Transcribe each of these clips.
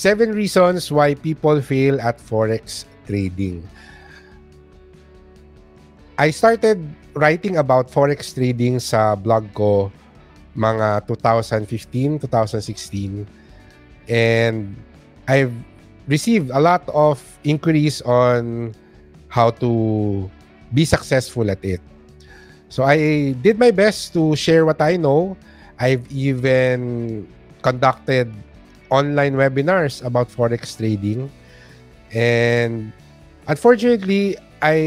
7 reasons why people fail at forex trading. I started writing about forex trading sa blog ko mga 2015, 2016. And I've received a lot of inquiries on how to be successful at it. So I did my best to share what I know. I've even conducted online webinars about forex trading. And unfortunately, I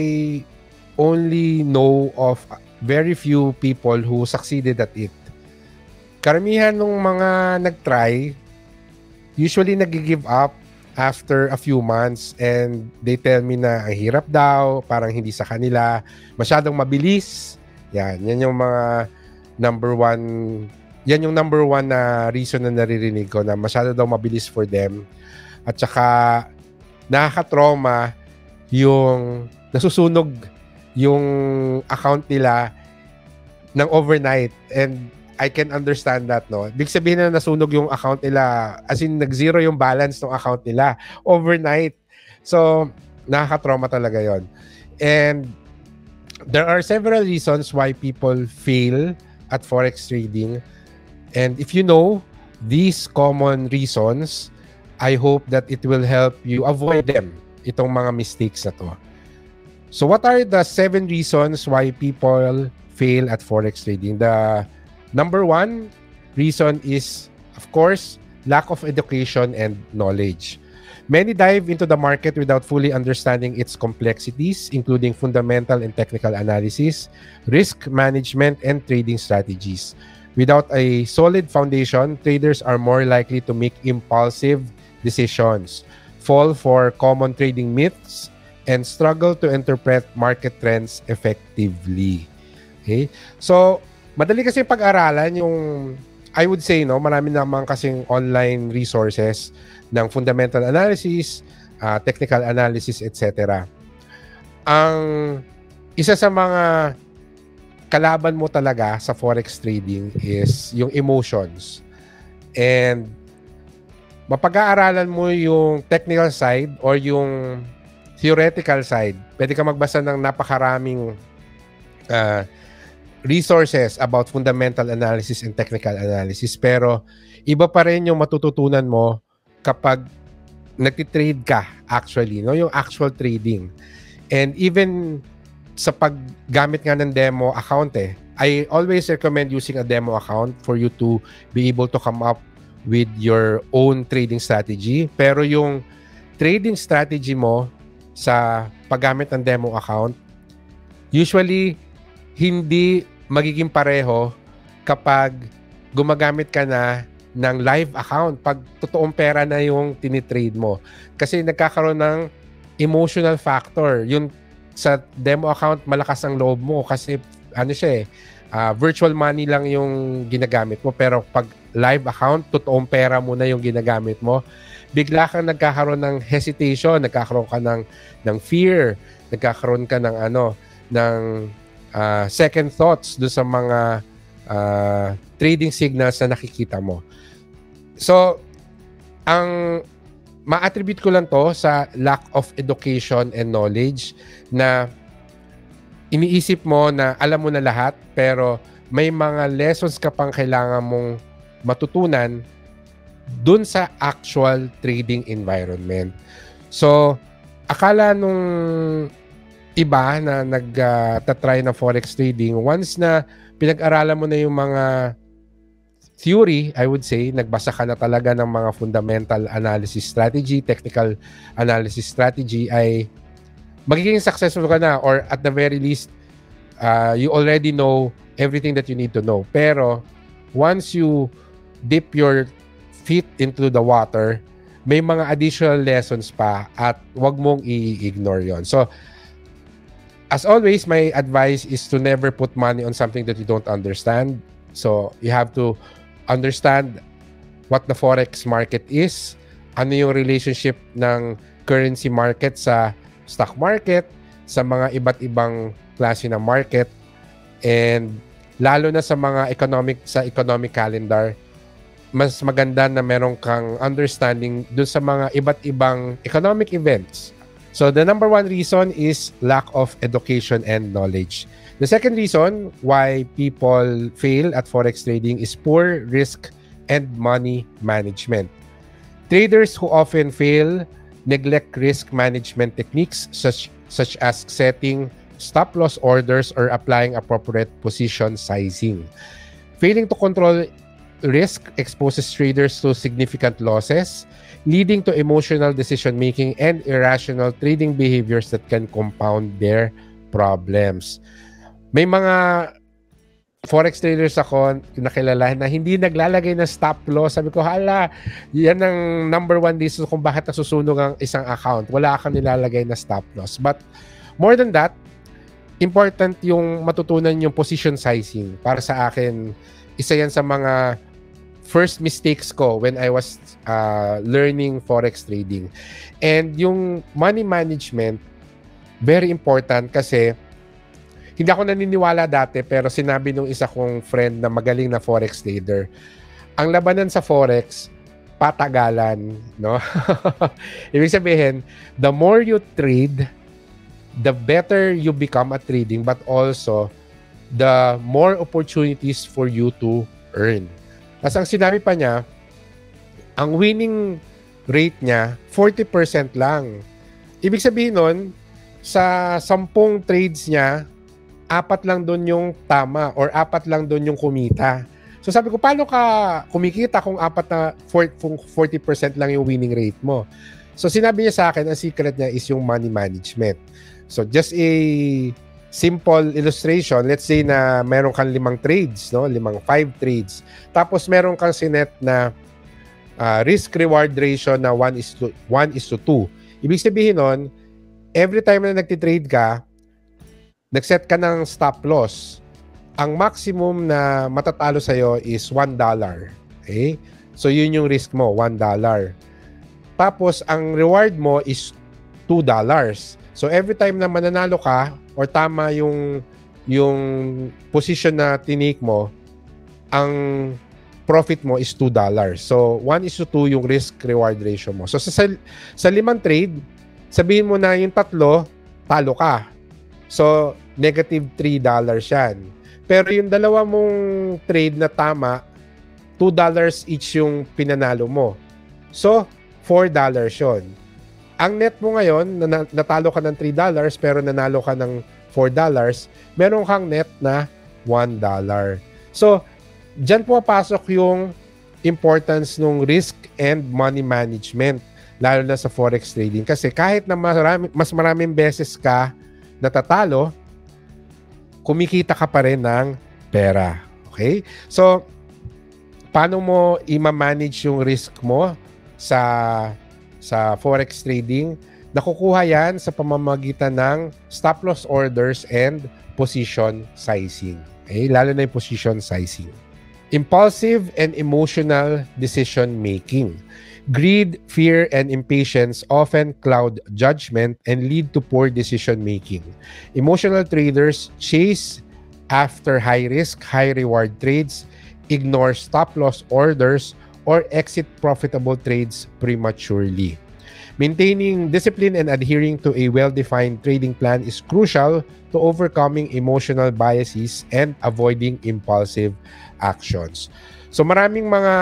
only know of very few people who succeeded at it. Karamihan ng mga nag-try usually nag-give up after a few months, and they tell me na ang hirap daw, parang hindi sa kanila, masyadong mabilis. Yan yung mga number one na reason na naririnig ko, na masyado daw mabilis for them. At saka nakaka-trauma yung nasusunog yung account nila ng overnight, and I can understand that, no? Big sabihin na nasunog yung account nila, as in nag-zero yung balance ng account nila overnight. So, nakaka-trauma talaga yon. And there are several reasons why people fail at forex trading. And if you know these common reasons, I hope that it will help you avoid them, itong mga mistakes na to. So what are the 7 reasons why people fail at forex trading? The number 1 reason is, of course, lack of education and knowledge. Many dive into the market without fully understanding its complexities, including fundamental and technical analysis, risk management, and trading strategies. Without a solid foundation, traders are more likely to make impulsive decisions, fall for common trading myths, and struggle to interpret market trends effectively. Okay? So, madali kasi pag-aralan yung, I would say, no, marami naman kasing online resources ng fundamental analysis, technical analysis, etc. Ang isa sa mga kalaban mo talaga sa forex trading is yung emotions. And mapag-aaralan mo yung technical side or yung theoretical side. Pwede ka magbasa ng napakaraming resources about fundamental analysis and technical analysis, pero iba pa rin yung matututunan mo kapag nagtitrade ka actually, no, yung actual trading. And even sa paggamit nga ng demo account, I always recommend using a demo account for you to be able to come up with your own trading strategy. Pero yung trading strategy mo sa paggamit ng demo account, usually hindi magiging pareho kapag gumagamit ka na ng live account, pag totoong pera na yung tinitrade mo. Kasi nagkakaroon ng emotional factor. Yung sa demo account, malakas ang loob mo kasi ano siya virtual money lang yung ginagamit mo. Pero pag live account, totoong pera mo na yung ginagamit mo, bigla kang nagkakaroon ng hesitation, nagkakaroon ka ng fear, nagkakaroon ka ng second thoughts doon sa mga trading signals na nakikita mo. So, ang ma-attribute ko lang to sa lack of education and knowledge, na iniisip mo na alam mo na lahat, pero may mga lessons ka pang kailangan mong matutunan dun sa actual trading environment. So, akala nung iba na nagtatry ng forex trading, once na pinag-aralan mo na yung mga theory, I would say, nagbasa ka na talaga ng mga fundamental analysis strategy, technical analysis strategy, ay magiging successful ka na, or at the very least, you already know everything that you need to know. Pero, once you dip your feet into the water, may mga additional lessons pa at wag mong i-ignore yon. So, as always, my advice is to never put money on something that you don't understand. So, you have to understand what the forex market is, ano yung relationship ng currency market sa stock market, sa mga iba't ibang klase ng market, and lalo na sa mga economic calendar, mas maganda na meron kang understanding dun sa mga iba't ibang economic events. So the number one reason is lack of education and knowledge. The second reason why people fail at forex trading is poor risk and money management. Traders who often fail neglect risk management techniques such as setting stop loss orders or applying appropriate position sizing. Failing to control risk exposes traders to significant losses, leading to emotional decision-making and irrational trading behaviors that can compound their problems. May mga forex traders ako nakilala na hindi naglalagay ng stop loss. Sabi ko, hala, yan ang number one reason kung bakit nasusunog ang isang account. Wala kang nilalagay na stop loss. But more than that, important yung matutunan yung position sizing. Para sa akin, isa yan sa mga first mistakes ko when I was learning forex trading. And yung money management, very important kasi hindi ako naniniwala dati pero sinabi nung isa kong friend na magaling na forex trader, ang labanan sa forex, patagalan, no? Ibig sabihin, the more you trade, the better you become at trading, but also the more opportunities for you to earn. Kasi ang sinabi pa niya, ang winning rate niya, 40% lang. Ibig sabihin nun, sa 10 trades niya, 4 lang doon yung tama or 4 lang doon yung kumita. So sabi ko, paano ka kumikita kung 40% lang yung winning rate mo? So sinabi niya sa akin, ang secret niya is yung money management. So just a simple illustration, let's say na meron kang 5 trades, no? 5 trades. Tapos meron kang sinet na risk-reward ratio na 1:2. Ibig sabihin nun, every time na nagtitrade ka, nag-set ka ng stop loss, ang maximum na matatalo sa'yo is $1. Okay? So, yun yung risk mo, $1. Tapos, ang reward mo is $2. So, every time na mananalo ka or tama yung position na tinake mo, ang profit mo is $2. So, 1:2 yung risk-reward ratio mo. So, sa 5 trade, sabihin mo na yung 3, talo ka. So, negative $3 yan. Pero yung 2 mong trade na tama, $2 each yung pinanalo mo. So, $4 yun. Ang net mo ngayon, natalo ka ng $3 pero nanalo ka ng $4, meron kang net na $1. So, dyan pumapasok yung importance ng risk and money management, lalo na sa forex trading. Kasi kahit na mas maraming beses ka natatalo, kumikita ka pa rin ng pera. Okay? So, paano mo i-manage yung risk mo sa forex trading? Nakukuha yan sa pamamagitan ng stop loss orders and position sizing. Okay? Lalo na yung position sizing. Impulsive and emotional decision making. Greed, fear, and impatience often cloud judgment and lead to poor decision-making. Emotional traders chase after high-risk, high-reward trades, ignore stop-loss orders, or exit profitable trades prematurely. Maintaining discipline and adhering to a well-defined trading plan is crucial to overcoming emotional biases and avoiding impulsive actions. So maraming mga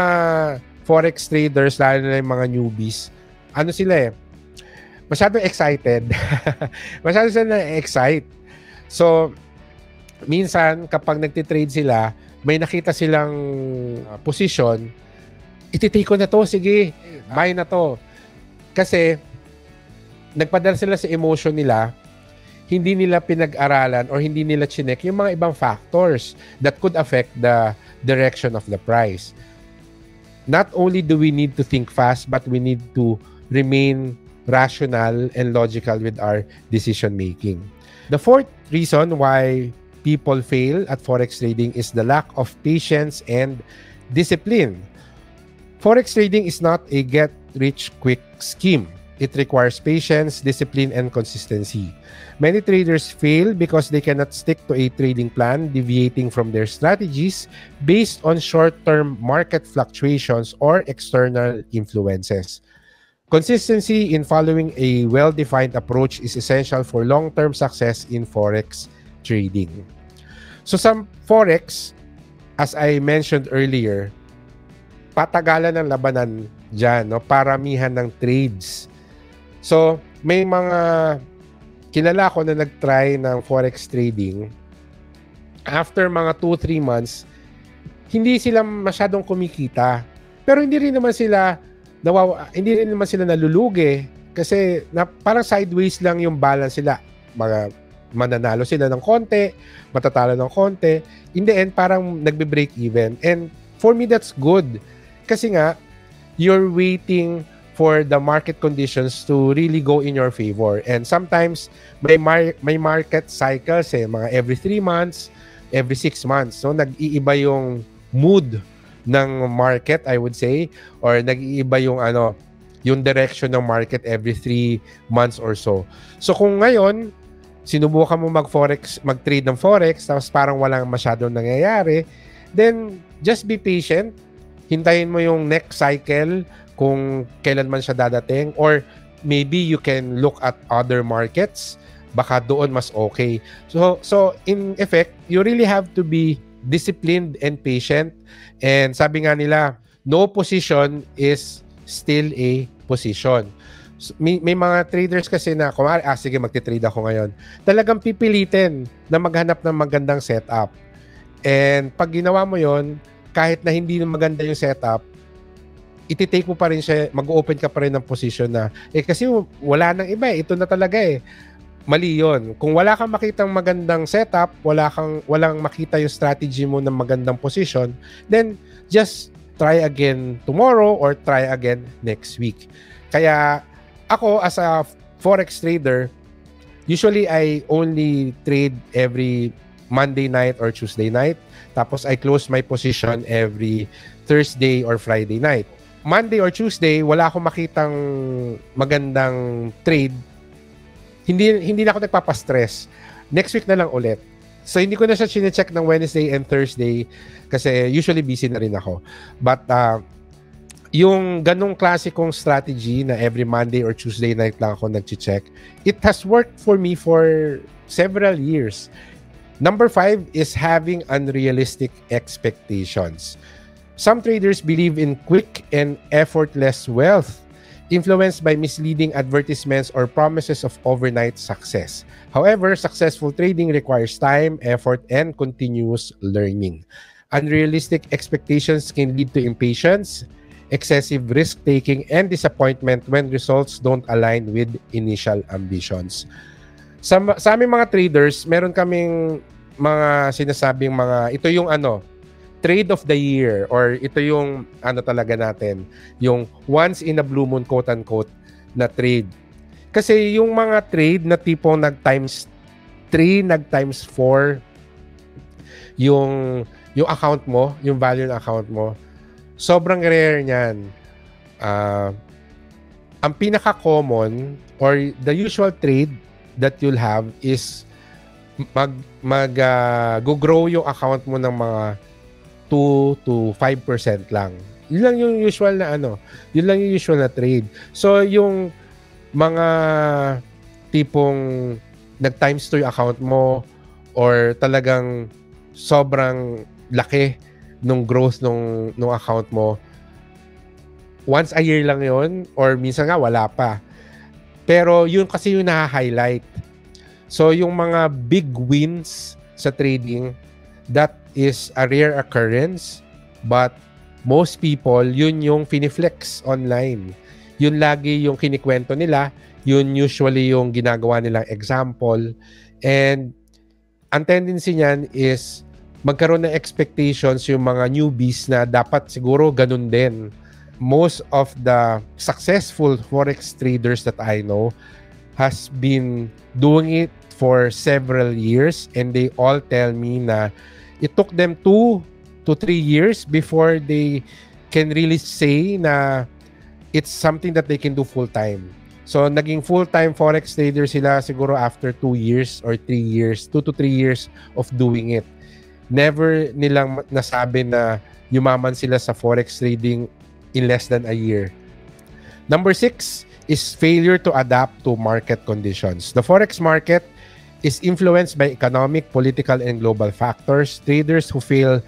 forex traders, lalo na yung mga newbies, ano sila masyadong excited. Masyadong sila na-excite. So, minsan, kapag nagtitrade sila, may nakita silang position, ititake ko na to, sige, buy na to. Kasi, nagpadala sila sa emotion nila, hindi nila pinag-aralan or hindi nila chinek yung mga ibang factors that could affect the direction of the price. Not only do we need to think fast, but we need to remain rational and logical with our decision making. The fourth reason why people fail at forex trading is the lack of patience and discipline. Forex trading is not a get-rich-quick scheme. It requires patience, discipline, and consistency. Many traders fail because they cannot stick to a trading plan, deviating from their strategies based on short-term market fluctuations or external influences. Consistency in following a well-defined approach is essential for long-term success in Forex trading. So some Forex, as I mentioned earlier, patagalan ng labanan dyan, no? Paramihan ng trades. So, may mga kilala ko na nag-try ng Forex trading. After mga 2-3 months, hindi sila masyadong kumikita. Pero hindi rin naman sila nalulugi kasi parang sideways lang yung balance sila. Mananalo sila ng konti, matatalo ng konti. In the end, parang nagbe-break even. And for me, that's good. Kasi nga, you're waiting for the market conditions to really go in your favor. And sometimes, may market cycles mga every 3 months, every 6 months. So, nag-iiba yung mood ng market, I would say, or nag-iiba yung yung direction ng market every 3 months or so. So, kung ngayon, sinubukan mo mag-trade ng Forex, tapos parang walang masyadong nangyayari, then just be patient. Hintayin mo yung next cycle kung kailan man siya dadating, or maybe you can look at other markets, baka doon mas okay. So in effect, you really have to be disciplined and patient. And sabi nga nila, no position is still a position. So, may mga traders kasi na kumari, sige, magti-trade ako ngayon. Talagang pipilitin na maghanap ng magandang setup. And pag ginawa mo yon, kahit na hindi maganda yung setup, iti-take mo pa rin siya, mag-open ka pa rin ng position na, kasi wala nang iba ito na talaga Mali yun. Kung wala kang makitang magandang setup, walang makita yung strategy mo ng magandang position, then just try again tomorrow or try again next week. Kaya ako as a Forex trader, usually I only trade every Monday night or Tuesday night. Tapos I close my position every Thursday or Friday night. Monday or Tuesday, wala akong makitang magandang trade. Hindi na ako nagpapastress. Next week na lang ulit. So hindi ko na siya chine-check ng Wednesday and Thursday kasi usually busy na rin ako. But yung ganong klasikong strategy na every Monday or Tuesday night lang ako nag-check, it has worked for me for several years. Number 5 is having unrealistic expectations. Some traders believe in quick and effortless wealth, influenced by misleading advertisements or promises of overnight success. However, successful trading requires time, effort, and continuous learning. Unrealistic expectations can lead to impatience, excessive risk-taking, and disappointment when results don't align with initial ambitions. Sa aming mga traders, meron kaming mga sinasabing ito yung trade of the year, or ito yung talaga natin, yung once in a blue moon quote-unquote na trade. Kasi yung mga trade na tipong nag-times 3, nag-times 4 yung account mo, yung value ng account mo, sobrang rare niyan. Ang pinaka-common or the usual trade that you'll have is go-grow yung account mo ng mga 2 to 5% lang. Yun lang yung usual na yun lang yung usual na trade. So yung mga tipong nag-times 2 yung account mo, or talagang sobrang laki nung growth nung account mo, once a year lang yun, or minsan nga wala pa. Pero yun kasi yung na-highlight. So yung mga big wins sa trading, that is a rare occurrence, but most people, yun yung finiflex online. Yun lagi yung kinikwento nila, yun usually yung ginagawa nilang example. And ang tendency niyan is magkaroon ng expectations yung mga newbies na dapat siguro ganun din. Most of the successful Forex traders that I know has been doing it for several years, and they all tell me na it took them 2 to 3 years before they can really say na it's something that they can do full time. So, naging full-time forex trader sila siguro after 2 years or 3 years, 2 to 3 years of doing it. Never nilang nasabi na yumaman sila sa forex trading in less than a year. Number 6 is failure to adapt to market conditions. The forex market is influenced by economic, political, and global factors. Traders who fail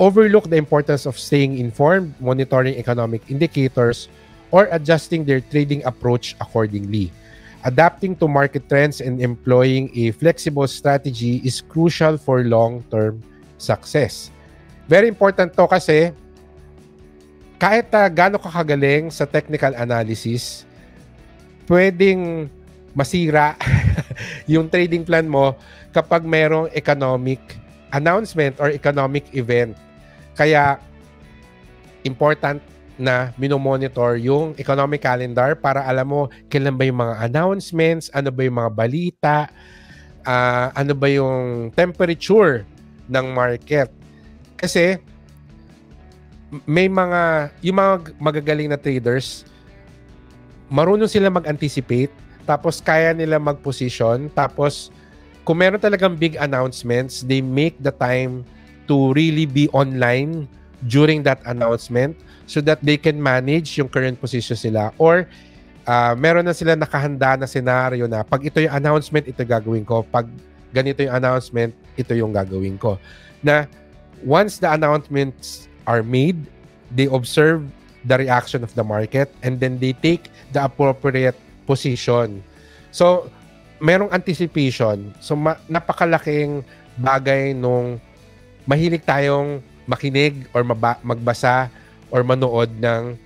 overlook the importance of staying informed, monitoring economic indicators, or adjusting their trading approach accordingly. Adapting to market trends and employing a flexible strategy is crucial for long-term success. Very important to kasi kahit gaano ka kagaling sa technical analysis, pwedeng masira yung trading plan mo kapag mayroong economic announcement or economic event. Kaya important na minomonitor yung economic calendar para alam mo kailan ba yung mga announcements, ano ba yung mga balita, ano ba yung temperature ng market. Kasi may yung mga magagaling na traders, marunong sila mag-anticipate, tapos kaya nila mag-position, tapos kung meron talagang big announcements, they make the time to really be online during that announcement so that they can manage yung current position sila, or meron na sila nakahanda na scenario na pag ito yung announcement, ito gagawin ko. Pag ganito yung announcement, ito yung gagawin ko. Na once the announcements are made, they observe the reaction of the market and then they take the appropriate position. So, merong anticipation. So, napakalaking bagay nung mahilig tayong makinig or magbasa or manood ng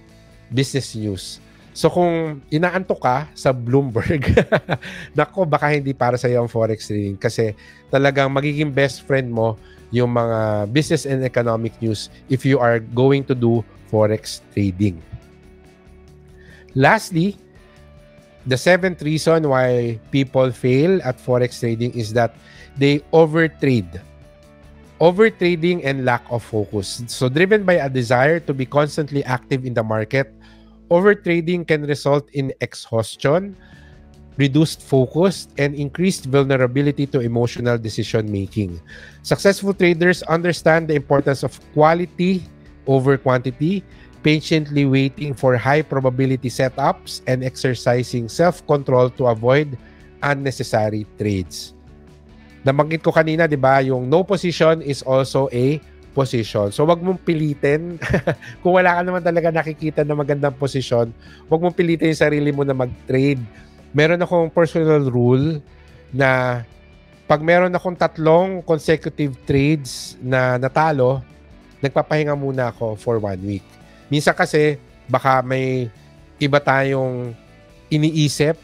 business news. So kung inaantok ka sa Bloomberg, nako, baka hindi para sa iyo ang forex trading kasi talagang magiging best friend mo yung mga business and economic news if you are going to do forex trading. Lastly, the 7th reason why people fail at forex trading is that they overtrade. Overtrading and lack of focus. So driven by a desire to be constantly active in the market, overtrading can result in exhaustion, reduced focus, and increased vulnerability to emotional decision making. Successful traders understand the importance of quality over quantity, patiently waiting for high probability setups, and exercising self-control to avoid unnecessary trades. Nabanggit ko kanina, di ba, yung no position is also a position. So, wag mong pilitin. Kung wala ka naman talaga nakikita na magandang posisyon, wag mong pilitin yung sarili mo na mag-trade. Meron akong personal rule na pag meron akong 3 consecutive trades na natalo, nagpapahinga muna ako for 1 week. Minsan kasi, baka may iba tayong iniisip,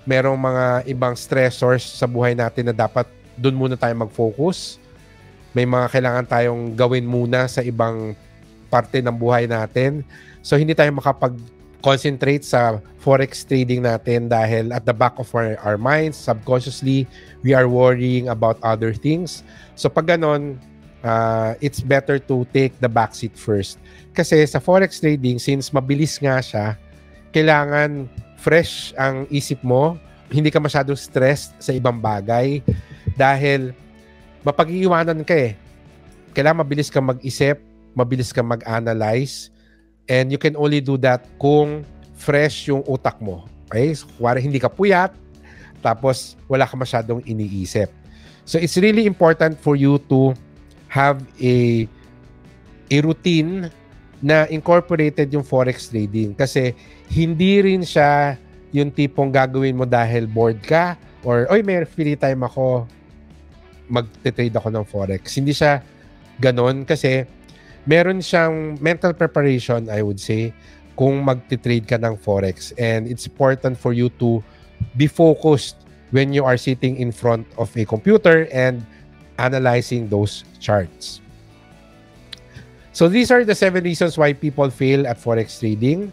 merong mga ibang stressors sa buhay natin na dapat doon muna tayo mag-focus. May mga kailangan tayong gawin muna sa ibang parte ng buhay natin. So, hindi tayo makapag-concentrate sa forex trading natin dahil at the back of our minds, subconsciously, we are worrying about other things. So, pag ganon, it's better to take the backseat first. Kasi sa forex trading, since mabilis nga siya, kailangan fresh ang isip mo, hindi ka masyadong stressed sa ibang bagay dahil mapag-iiwanan ka eh. Kailangan mabilis ka mag-isip, mabilis ka mag-analyze, and you can only do that kung fresh yung utak mo. Okay? So, kuwari hindi ka puyat, tapos wala ka masyadong iniisip. So it's really important for you to have a routine na incorporated yung forex trading kasi hindi rin siya yung tipong gagawin mo dahil bored ka or, oy, may free time ako, mag-trade ako ng forex. Hindi siya ganon kasi meron siyang mental preparation, I would say, kung mag-trade ka ng forex. And it's important for you to be focused when you are sitting in front of a computer and analyzing those charts. So these are the 7 reasons why people fail at forex trading.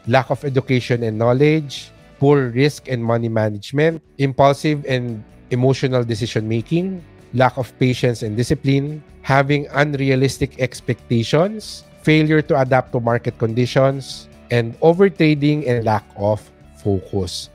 Lack of education and knowledge, poor risk and money management, impulsive and emotional decision-making, lack of patience and discipline, having unrealistic expectations, failure to adapt to market conditions, and overtrading and lack of focus.